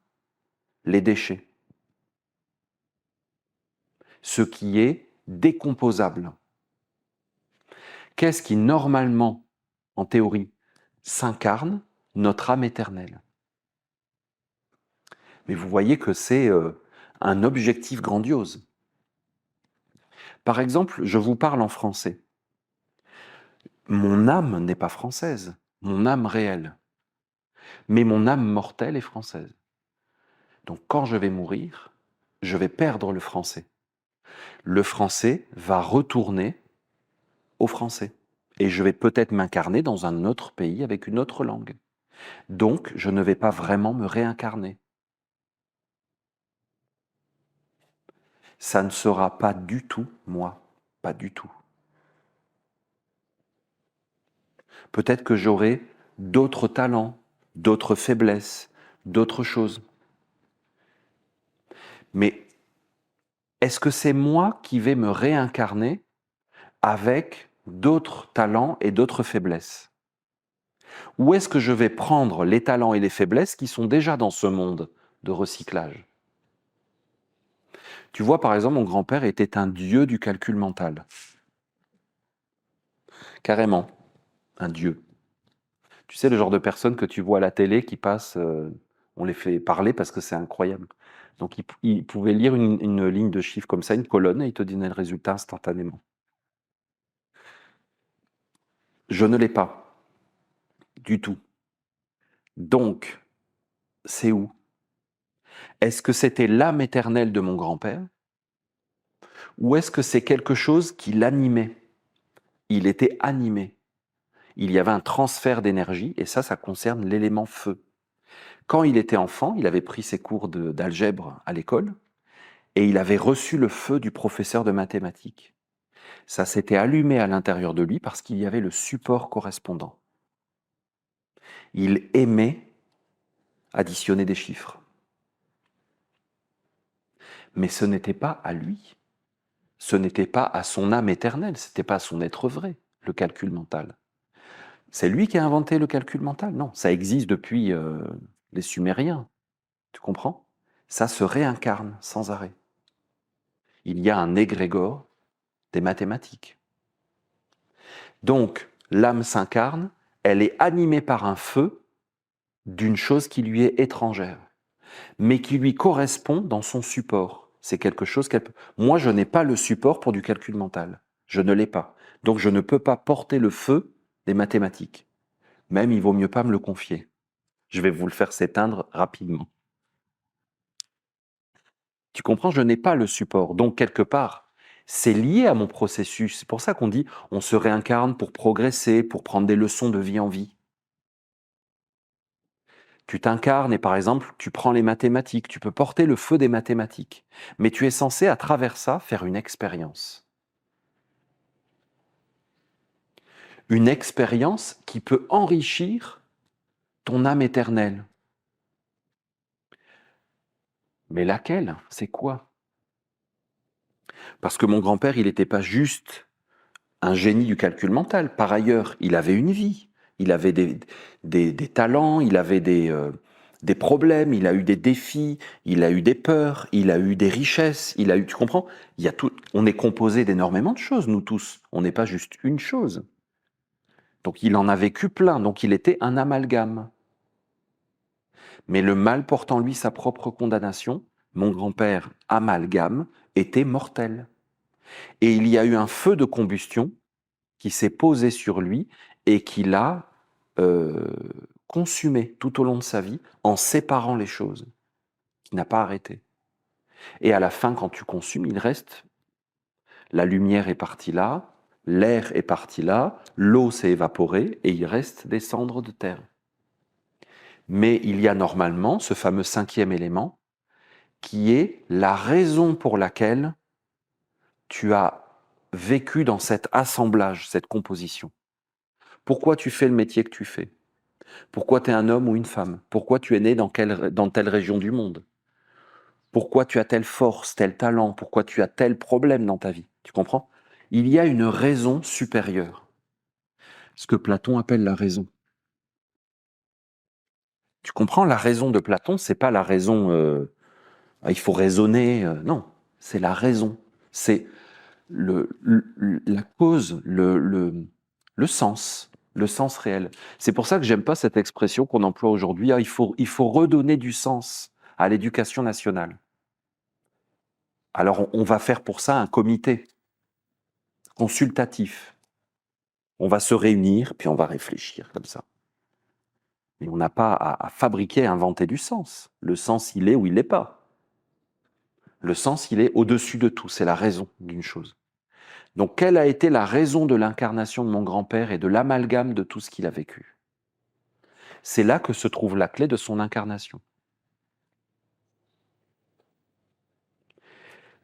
Les déchets. Ce qui est décomposable. Qu'est-ce qui, normalement, en théorie, s'incarne? Notre âme éternelle. Mais vous voyez que c'est un objectif grandiose. Par exemple, je vous parle en français. Mon âme n'est pas française, mon âme réelle. Mais mon âme mortelle est française. Donc quand je vais mourir, je vais perdre le français. Le français va retourner au français. Et je vais peut-être m'incarner dans un autre pays avec une autre langue. Donc, je ne vais pas vraiment me réincarner. Ça ne sera pas du tout moi. Pas du tout. Peut-être que j'aurai d'autres talents, d'autres faiblesses, d'autres choses. Mais est-ce que c'est moi qui vais me réincarner avec d'autres talents et d'autres faiblesses? Ou est-ce que je vais prendre les talents et les faiblesses qui sont déjà dans ce monde de recyclage? Tu vois, par exemple, mon grand-père était un dieu du calcul mental. Carrément, un dieu. Tu sais, le genre de personnes que tu vois à la télé qui passent, on les fait parler parce que c'est incroyable. Donc, il pouvait lire une ligne de chiffres comme ça, une colonne, et il te donnait le résultat instantanément. Je ne l'ai pas, du tout. Donc, c'est où? Est-ce que c'était l'âme éternelle de mon grand-père? Ou est-ce que c'est quelque chose qui l'animait? Il était animé. Il y avait un transfert d'énergie, et ça concerne l'élément feu. Quand il était enfant, il avait pris ses cours d'algèbre à l'école, et il avait reçu le feu du professeur de mathématiques. Ça s'était allumé à l'intérieur de lui parce qu'il y avait le support correspondant. Il aimait additionner des chiffres. Mais ce n'était pas à lui. Ce n'était pas à son âme éternelle, ce n'était pas à son être vrai, le calcul mental. C'est lui qui a inventé le calcul mental? Non, ça existe depuis les Sumériens. Tu comprends? Ça se réincarne sans arrêt. Il y a un égrégore des mathématiques. Donc, l'âme s'incarne, elle est animée par un feu d'une chose qui lui est étrangère, mais qui lui correspond dans son support. C'est quelque chose qu'elle peut... Moi, je n'ai pas le support pour du calcul mental. Je ne l'ai pas. Donc, je ne peux pas porter le feu des mathématiques. Même, il vaut mieux pas me le confier. Je vais vous le faire s'éteindre rapidement. Tu comprends? Je n'ai pas le support. Donc, quelque part, c'est lié à mon processus. C'est pour ça qu'on dit on se réincarne pour progresser, pour prendre des leçons de vie en vie. Tu t'incarnes et par exemple, tu prends les mathématiques, tu peux porter le feu des mathématiques. Mais tu es censé, à travers ça, faire une expérience. Une expérience qui peut enrichir ton âme éternelle. Mais laquelle? C'est quoi? Parce que mon grand-père, il n'était pas juste un génie du calcul mental. Par ailleurs, il avait une vie, il avait des talents, il avait des problèmes, il a eu des défis, il a eu des peurs, il a eu des richesses, il a eu, tu comprends? Il y a tout, on est composé d'énormément de choses, nous tous. On n'est pas juste une chose. Donc il en a vécu plein, donc il était un amalgame. Mais le mal porte en lui sa propre condamnation. Mon grand-père, amalgame, était mortel. Et il y a eu un feu de combustion qui s'est posé sur lui et qui l'a consumé tout au long de sa vie en séparant les choses, qui n'a pas arrêté. Et à la fin, quand tu consumes, il reste, la lumière est partie là, l'air est parti là, l'eau s'est évaporée et il reste des cendres de terre. Mais il y a normalement ce fameux cinquième élément qui est la raison pour laquelle tu as vécu dans cet assemblage, cette composition. Pourquoi tu fais le métier que tu fais? Pourquoi tu es un homme ou une femme? Pourquoi tu es né dans telle région du monde? Pourquoi tu as telle force, tel talent? Pourquoi tu as tel problème dans ta vie? Tu comprends? Il y a une raison supérieure. Ce que Platon appelle la raison. Tu comprends? La raison de Platon, c'est pas la raison, il faut raisonner, non, c'est la raison. C'est la cause, le sens réel. C'est pour ça que j'aime pas cette expression qu'on emploie aujourd'hui, il faut redonner du sens à l'éducation nationale. Alors on va faire pour ça un comité consultatif. On va se réunir, puis on va réfléchir comme ça. Mais on n'a pas à fabriquer, à inventer du sens. Le sens, il est ou il n'est pas. Le sens, il est au-dessus de tout, c'est la raison d'une chose. Donc, quelle a été la raison de l'incarnation de mon grand-père et de l'amalgame de tout ce qu'il a vécu? C'est là que se trouve la clé de son incarnation.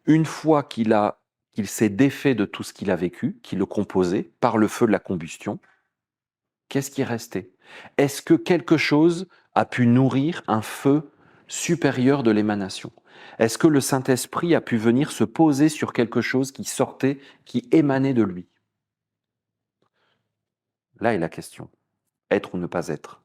Une fois qu'il s'est défait de tout ce qu'il a vécu, qu'il le composait par le feu de la combustion, qu'est-ce qui est resté? Est-ce que quelque chose a pu nourrir un feu supérieur de l'émanation? Est-ce que le Saint-Esprit a pu venir se poser sur quelque chose qui sortait, qui émanait de lui? Là est la question. Être ou ne pas être?